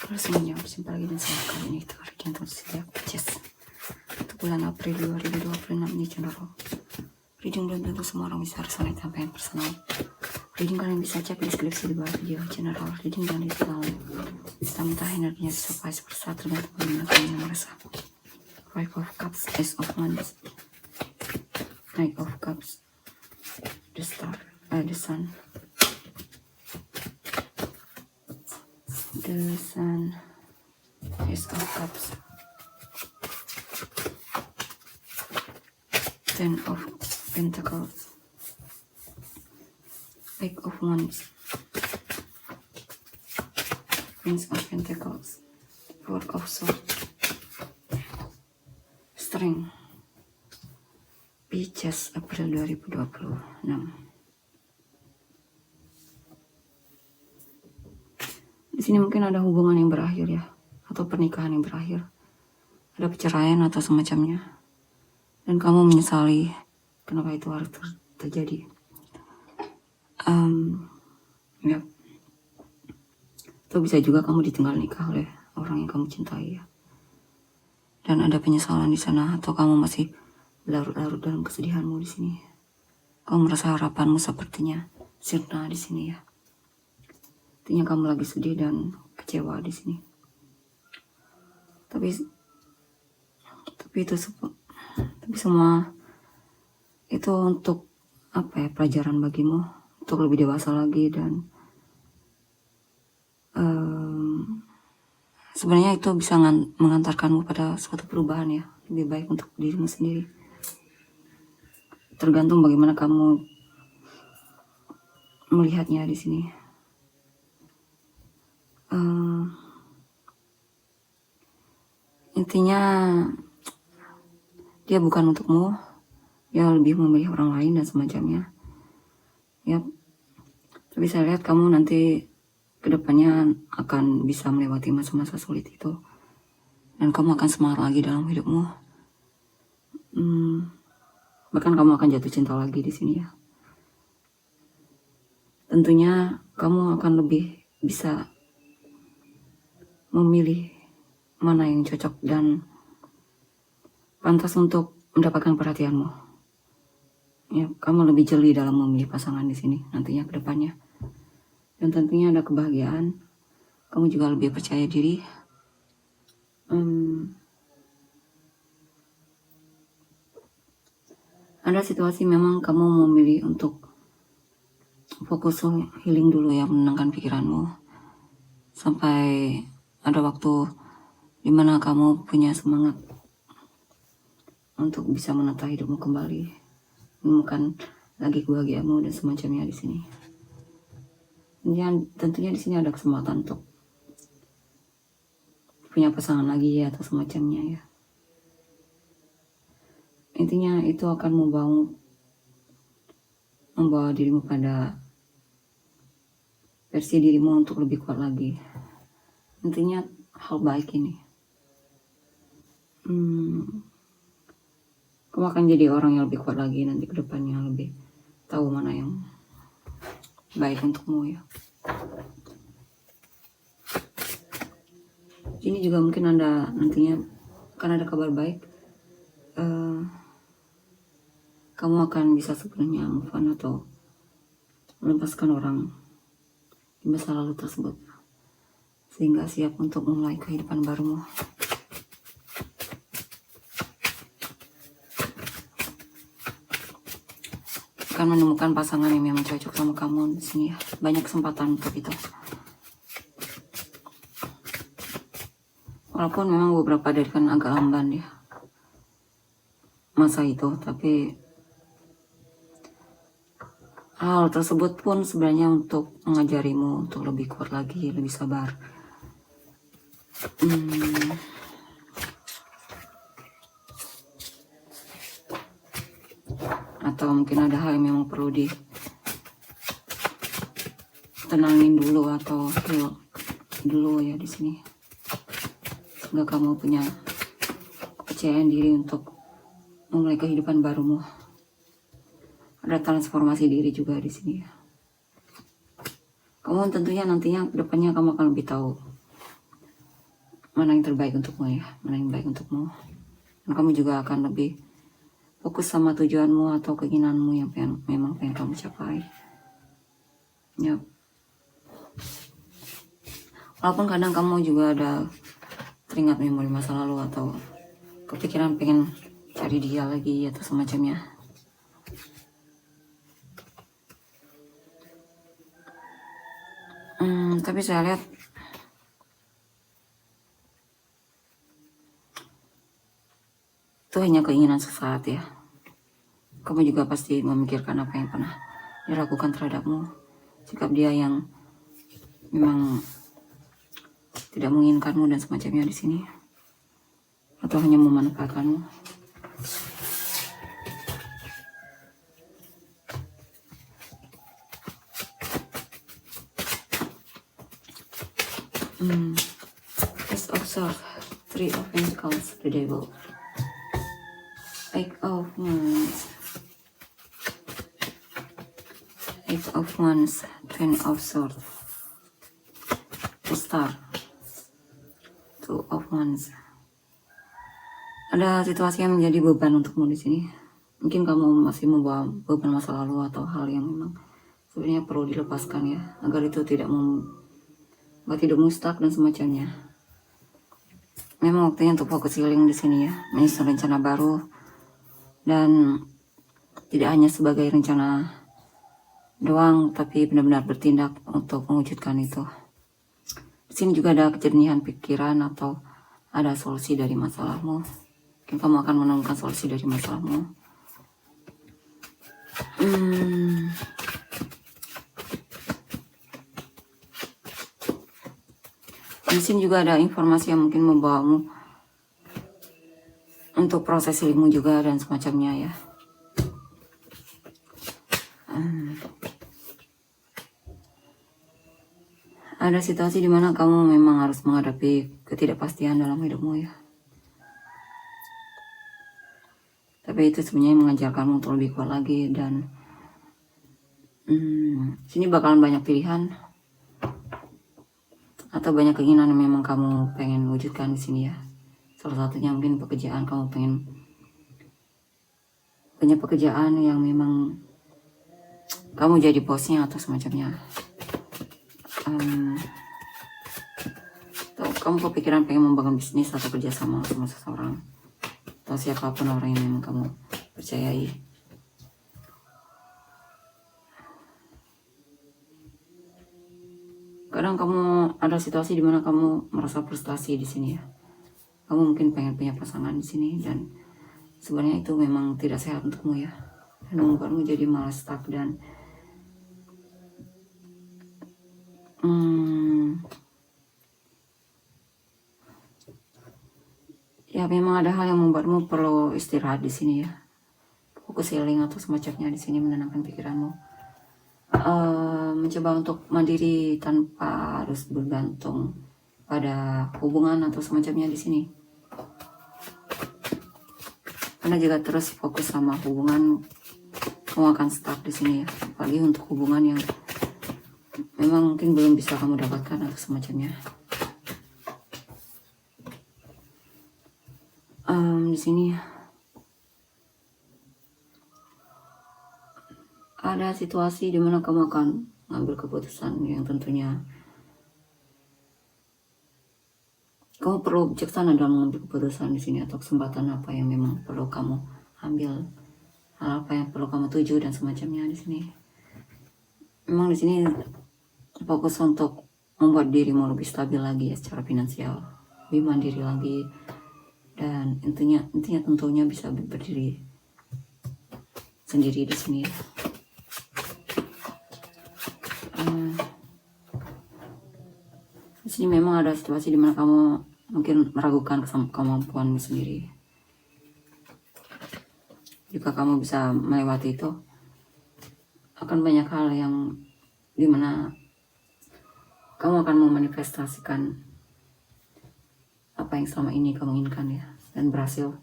Halo semuanya, berjumpa lagi dengan saya kali ini. Itu reading untuk setiap Pisces untuk bulan April 2026 ini cenderung reading belum tentu semua orang bisa resonate sampai yang personal. Reading kalian bisa cek deskripsi di bawah video. General reading dan ritual entah energinya sesuai persat tergantung bagaimana kalian merasa. Five of Cups, Ace of Wands, Knight of Cups, the Sun, the Sun, Ace of Cups, Ten of Pentacles, Eight of Wands, Prince of Pentacles, Four of Swords, Strength. Pisces April 2026. Di sini mungkin ada hubungan yang berakhir ya, atau pernikahan yang berakhir, ada perceraian atau semacamnya, dan kamu menyesali kenapa itu harus terjadi. Ya, atau bisa juga kamu ditinggal nikah oleh orang yang kamu cintai ya, dan ada penyesalan di sana, atau kamu masih larut-larut dalam kesedihanmu di sini. Kamu merasa harapanmu sepertinya sirna di sini ya. Artinya kamu lagi sedih dan kecewa di sini. Tapi semua itu untuk apa ya, pelajaran bagimu untuk lebih dewasa lagi, dan sebenarnya itu bisa mengantarkanmu pada suatu perubahan ya, lebih baik untuk dirimu sendiri. Tergantung bagaimana kamu melihatnya di sini. Intinya dia bukan untukmu, dia lebih memilih orang lain dan semacamnya. Ya, tapi saya lihat kamu nanti kedepannya akan bisa melewati masa-masa sulit itu, dan kamu akan semangat lagi dalam hidupmu. Bahkan kamu akan jatuh cinta lagi di sini ya. Tentunya kamu akan lebih bisa memilih mana yang cocok dan pantas untuk mendapatkan perhatianmu. Ya, kamu lebih jeli dalam memilih pasangan di sini nantinya ke depannya. Dan tentunya ada kebahagiaan. Kamu juga lebih percaya diri. Ada situasi memang kamu memilih untuk fokus healing dulu ya, menenangkan pikiranmu. Sampai ada waktu dimana kamu punya semangat untuk bisa menata hidupmu kembali, menemukan lagi kebahagiaanmu dan semacamnya di sini. Tentunya di sini ada kesempatan untuk punya pasangan lagi ya, atau semacamnya ya. Intinya itu akan membawa dirimu pada versi dirimu untuk lebih kuat lagi. Intinya hal baik ini. Kamu akan jadi orang yang lebih kuat lagi nanti ke depannya, lebih tahu mana yang baik untukmu ya. Ini juga mungkin nantinya akan ada kabar baik. Kamu akan bisa sepenuhnya move on atau melepaskan orang di masa lalu tersebut, sehingga siap untuk mulai kehidupan barumu. Akan menemukan pasangan yang memang cocok sama kamu di sini ya. Banyak kesempatan untuk itu. Walaupun memang beberapa dari kan agak lamban ya masa itu, tapi hal tersebut pun sebenarnya untuk mengajarimu untuk lebih kuat lagi, lebih sabar. Atau mungkin ada hal yang memang perlu ditenangin dulu atau heal dulu ya di sini, sehingga kamu punya kepercayaan diri untuk memulai kehidupan barumu. Ada transformasi diri juga di sini ya. Kamu tentunya nantinya kedepannya kamu akan lebih tahu mana yang terbaik untukmu ya, mana yang baik untukmu. Dan kamu juga akan lebih fokus sama tujuanmu atau keinginanmu yang memang pengen kamu capai. Yap. Walaupun kadang kamu juga ada teringat memori masa lalu atau kepikiran pengen cari dia lagi atau semacamnya. Tapi saya lihat itu hanya keinginan sesaat ya. Kamu juga pasti memikirkan apa yang pernah dilakukan terhadapmu, sikap dia yang memang tidak menginginkanmu dan semacamnya di sini, atau hanya memanfaatkanmu. Let's observe 3 of Pentacles, the Devil, 8 of Wands, 8 of Wands, 10 of Swords, the Star, 2 of Wands. Ada situasi yang menjadi beban untukmu di sini. Mungkin kamu masih membawa beban masa lalu atau hal yang memang sebenarnya perlu dilepaskan ya, agar itu tidak stuck dan semacamnya. Memang waktunya untuk fokus healing di sini ya, menyusun rencana baru dan tidak hanya sebagai rencana doang, tapi benar-benar bertindak untuk mewujudkan itu. Di sini juga ada kejernihan pikiran atau ada solusi dari masalahmu. Mungkin kamu akan menemukan solusi dari masalahmu. Di sini juga ada informasi yang mungkin membawamu untuk proses healingmu juga dan semacamnya ya. Ada situasi di mana kamu memang harus menghadapi ketidakpastian dalam hidupmu ya. Tapi itu sebenarnya mengajarkanmu untuk lebih kuat lagi dan sini bakalan banyak pilihan atau banyak keinginan yang memang kamu pengen wujudkan di sini ya. Salah satunya mungkin pekerjaan, kamu pengen punya pekerjaan yang memang kamu jadi bosnya atau semacamnya. Atau kamu kepikiran pengen membangun bisnis atau kerjasama sama seseorang atau siapapun orang yang memang kamu percayai. Kadang kamu ada situasi di mana kamu merasa frustasi di sini ya. Kamu mungkin pengen punya pasangan di sini dan sebenarnya itu memang tidak sehat untukmu ya. Dan membuatmu jadi malas stuck dan ya memang ada hal yang membuatmu perlu istirahat di sini ya. Fokus healing atau semacamnya di sini, menenangkan pikiranmu. Mencoba untuk mandiri tanpa harus bergantung pada hubungan atau semacamnya di sini. Karena jika terus fokus sama hubungan, kamu akan stuck di sini ya. Apalagi untuk hubungan yang memang mungkin belum bisa kamu dapatkan atau semacamnya. Di sini ada situasi di mana kamu akan mengambil keputusan yang tentunya kamu perlu bijaksana dalam mengambil keputusan di sini, atau kesempatan apa yang memang perlu kamu ambil, hal apa yang perlu kamu tuju dan semacamnya di sini. Memang di sini fokus untuk membuat dirimu lebih stabil lagi ya secara finansial, lebih mandiri lagi, dan intinya tentunya bisa berdiri sendiri di sini. Di sini memang ada situasi dimana kamu mungkin meragukan kemampuan sendiri. Jika kamu bisa melewati itu, akan banyak hal yang dimana kamu akan memanifestasikan apa yang selama ini kamu inginkan ya, dan berhasil,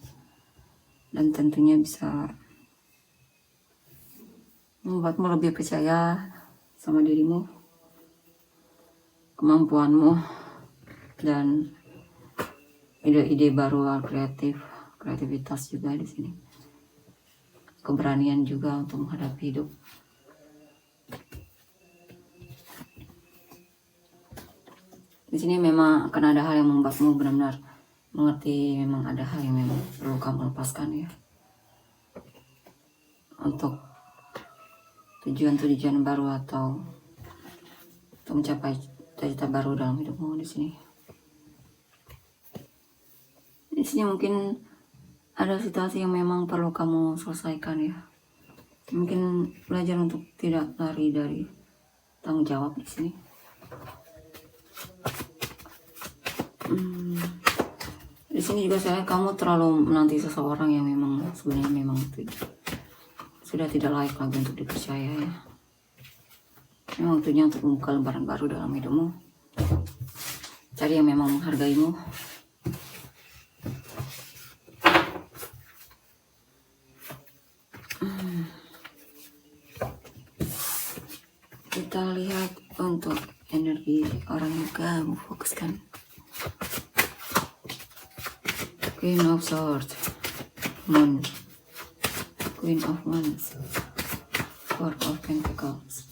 dan tentunya bisa membuatmu lebih percaya sama dirimu, kemampuanmu, dan ide-ide baru, kreativitas juga di sini. Keberanian juga untuk menghadapi hidup. Di sini memang akan ada hal yang membuatmu benar-benar mengerti, memang ada hal yang memang perlu kamu lepaskan ya. Untuk tujuan-tujuan baru atau untuk mencapai cita-cita baru dalam hidupmu di sini. Di sini mungkin ada situasi yang memang perlu kamu selesaikan ya. Mungkin belajar untuk tidak lari dari tanggung jawab di sini. Di sini juga saya kamu terlalu menanti seseorang yang memang sebenarnya memang sudah tidak layak lagi untuk dipercaya ya. Memang waktunya untuk membuka lembaran baru dalam hidupmu. Cari yang memang menghargaimu. Kita lihat untuk energi orang yang kamu fokuskan. Queen of Swords, Moon, Queen of Wands, Four of Pentacles.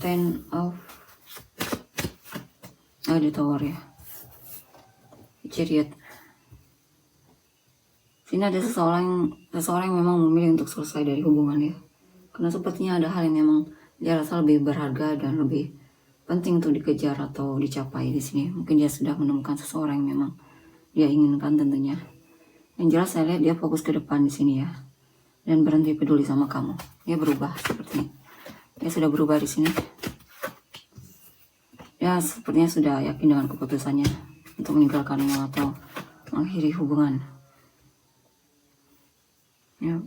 Ten of the Tower ya. Chariot. Sini ada seseorang yang memang memilih untuk selesai dari hubungan ya. Karena sepertinya ada hal yang memang dia rasa lebih berharga dan lebih penting untuk dikejar atau dicapai di sini. Mungkin dia sudah menemukan seseorang yang memang dia inginkan tentunya. Yang jelas saya lihat dia fokus ke depan di sini ya. Dan berhenti peduli sama kamu. Dia berubah sepertinya. Dia sudah berubah di sini. Ya sepertinya sudah yakin dengan keputusannya untuk meninggalkanmu atau mengakhiri hubungan. Ya.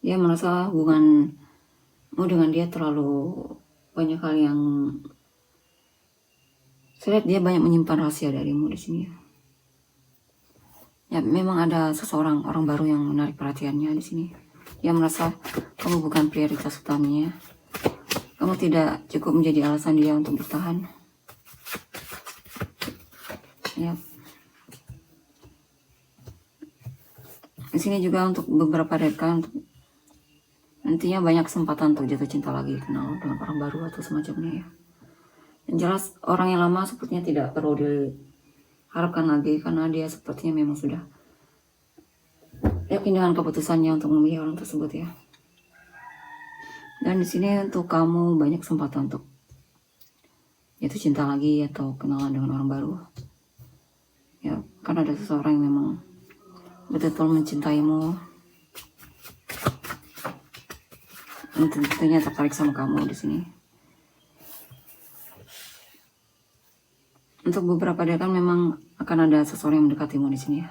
Dia merasa hubunganmu dengan dia terlalu banyak hal yang saya lihat dia banyak menyimpan rahasia darimu di sini. Ya memang ada orang baru yang menarik perhatiannya di sini. Dia merasa kamu bukan prioritas utamanya. Kamu tidak cukup menjadi alasan dia untuk bertahan. Ya. Di sini juga untuk beberapa rekan nantinya banyak kesempatan untuk jatuh cinta lagi, kenal dengan orang baru atau semacamnya ya. Yang jelas orang yang lama sepertinya tidak perlu diharapkan lagi karena dia sepertinya memang sudah yakin dengan keputusannya untuk memilih orang tersebut ya. Dan di sini untuk kamu banyak kesempatan untuk jatuh cinta lagi atau kenalan dengan orang baru. Ya, karena ada seseorang yang memang betul-betul mencintaimu. Dan tentunya tertarik sama kamu di sini. Untuk beberapa dia kan memang akan ada seseorang yang mendekatimu di sini ya.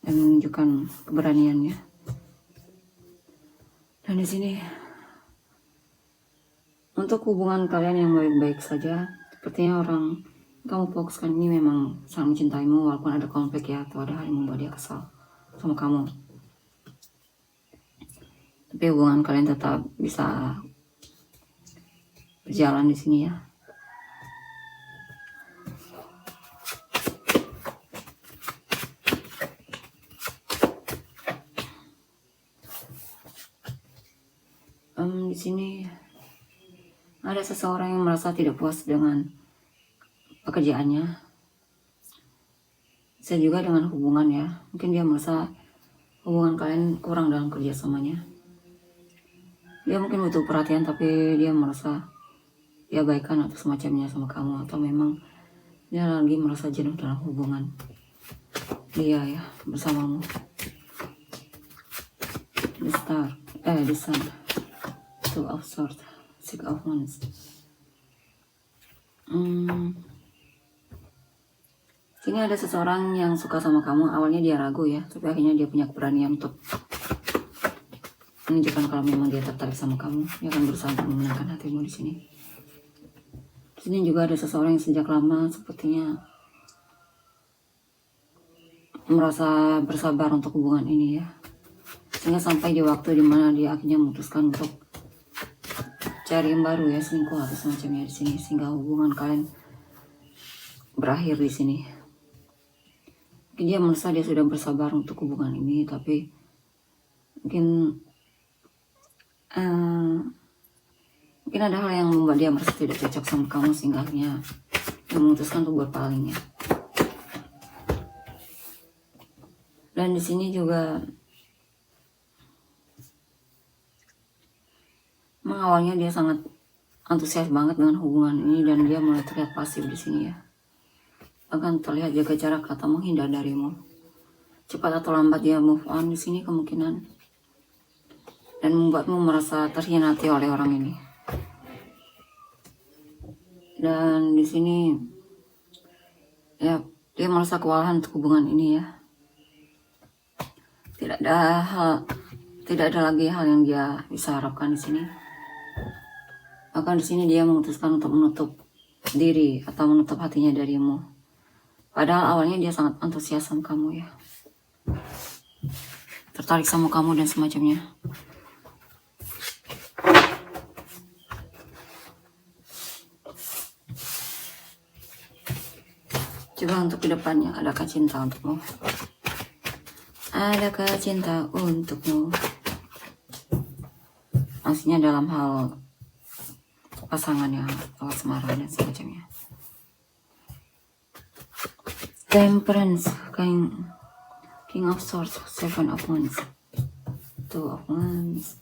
Dan menunjukkan keberaniannya. Dan di sini untuk hubungan kalian yang baik-baik saja, sepertinya orang kamu fokuskan ini memang sangat mencintaimu walaupun ada konflik ya atau ada hal yang membuat dia kesal sama kamu. Tapi hubungan kalian tetap bisa berjalan di sini ya. Di sini ada seseorang yang merasa tidak puas dengan pekerjaannya. Saya juga dengan hubungan ya. Mungkin dia merasa hubungan kalian kurang dalam kerjasamanya. Dia mungkin butuh perhatian tapi dia merasa dia baikan atau semacamnya sama kamu. Atau memang dia lagi merasa jenuh dalam hubungan dia ya bersamamu. The Sun, Two of Swords, Six of Wands. Sini ada seseorang yang suka sama kamu. Awalnya dia ragu ya, tapi akhirnya dia punya keberanian untuk menunjukkan kalau memang dia tertarik sama kamu. Dia akan berusaha untuk memenangkan hatimu di sini. Di sini juga ada seseorang yang sejak lama sepertinya merasa bersabar untuk hubungan ini ya. Sehingga sampai di waktu dimana dia akhirnya memutuskan untuk cari yang baru ya, selingkuh atau semacamnya di sini, sehingga hubungan kalian berakhir di sini. Mungkin dia merasa dia sudah bersabar untuk hubungan ini, tapi mungkin mungkin ada hal yang membuat dia merasa tidak cocok sama kamu, sehingga akhirnya dia memutuskan untuk berpaling ya. Dan di sini juga awalnya dia sangat antusias banget dengan hubungan ini, dan dia mulai terlihat pasif di sini ya. Bahkan terlihat jaga jarak atau menghindar darimu. Cepat atau lambat dia move on di sini kemungkinan, dan membuatmu merasa terhianati oleh orang ini. Dan di sini ya, dia merasa kewalahan untuk hubungan ini ya. Tidak ada lagi hal yang dia bisa harapkan di sini. Bahkan di sini dia memutuskan untuk menutup diri atau menutup hatinya darimu. Padahal awalnya dia sangat antusias sama kamu ya, tertarik sama kamu dan semacamnya. Coba untuk kedepannya, adakah cinta untukmu? Adakah cinta untukmu? Maksudnya dalam hal pasangan yang asmara dan semacamnya. Temperance, King of Swords, Seven of Wands, Two of Wands,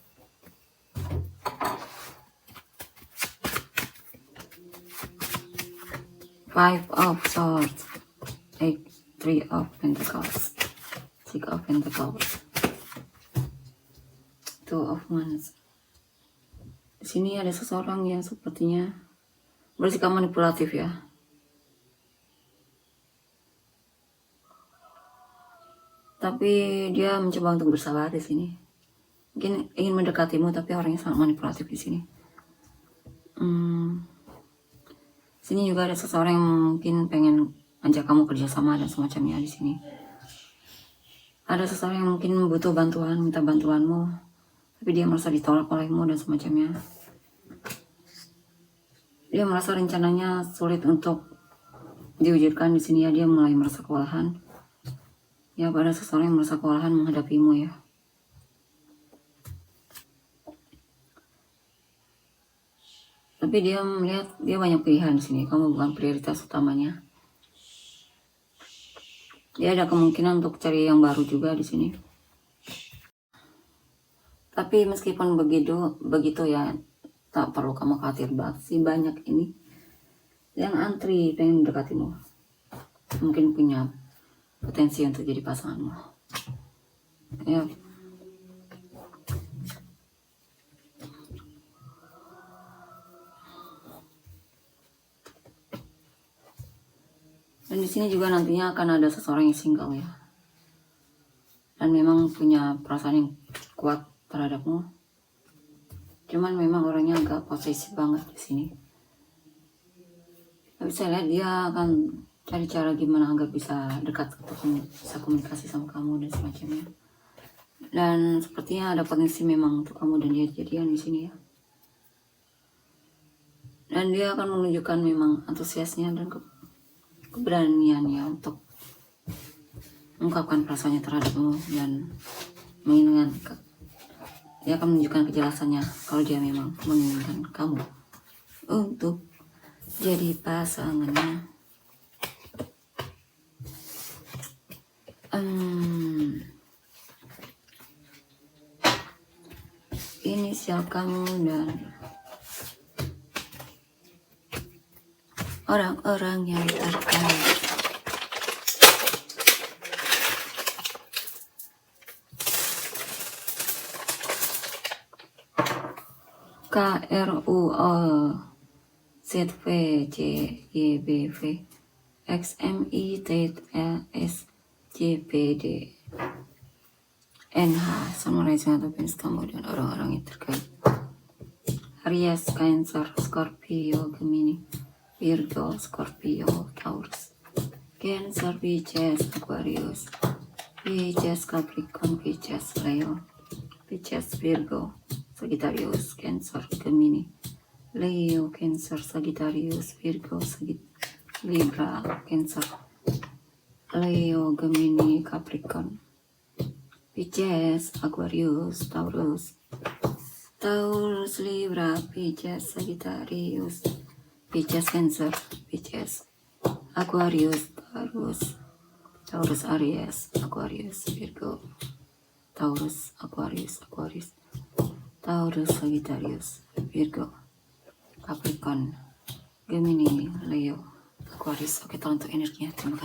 Five of Swords, Three of Pentacles, Six of Pentacles, Two of Wands. Di sini ada seseorang yang sepertinya bersikap manipulatif ya. Tapi dia mencoba untuk bersabar di sini. Mungkin ingin mendekatimu, tapi orangnya sangat manipulatif di sini. Sini juga ada seseorang yang mungkin pengen ajak kamu kerjasama dan semacamnya di sini. Ada seseorang yang mungkin butuh bantuan, minta bantuanmu, tapi dia merasa ditolak olehmu dan semacamnya. Dia merasa rencananya sulit untuk diwujudkan di sini ya. Dia mulai merasa kewalahan. Ya, pada seseorang yang merasa kewalahan menghadapimu ya. Tapi dia melihat dia banyak pilihan di sini. Kamu bukan prioritas utamanya. Dia ada kemungkinan untuk cari yang baru juga di sini. Tapi meskipun begitu ya, tak perlu kamu khawatir banget sih. Banyak ini yang antri pengen mendekatimu. Mungkin punya potensi untuk jadi pasanganmu. Ya. Dan di sini juga nantinya akan ada seseorang yang single ya. Dan memang punya perasaan yang kuat terhadapmu. Cuman memang orangnya agak posesif banget di sini. Tapi saya lihat dia akan cari cara gimana agar bisa dekat ataupun bisa komunikasi sama kamu dan semacamnya. Dan sepertinya ada potensi memang untuk kamu dan dia jadian di sini ya. Dan dia akan menunjukkan memang antusiasnya dan keberaniannya untuk mengungkapkan perasaannya terhadapmu dan menginginkan. Dia akan menunjukkan kejelasannya kalau dia memang menginginkan kamu untuk jadi pasangannya. Inisial kamu dan orang-orang yang terkait. KRUOZVJYBV XMITLSJPD NH Sunrise atau Venus kamu dan orang-orang yang terkait. Aries, Cancer, Scorpio, Gemini, Virgo, Scorpio, Taurus, Cancer, Pisces, Aquarius, Pisces, Capricorn, Pisces, Leo, Pisces, Virgo, Sagittarius, Cancer, Gemini, Leo, Cancer, Sagittarius, Virgo, Libra, Cancer, Leo, Gemini, Capricorn, Pisces, Aquarius, Taurus, Libra, Pisces, Sagittarius, Pisces, Cancer, Pisces, Aquarius, Taurus, Aries, Aquarius, Virgo, Taurus, Aquarius, Taurus, Sagittarius, Virgo, Capricorn, Gemini, Leo, Aquarius. Oke, tolong untuk energinya. Terima kasih.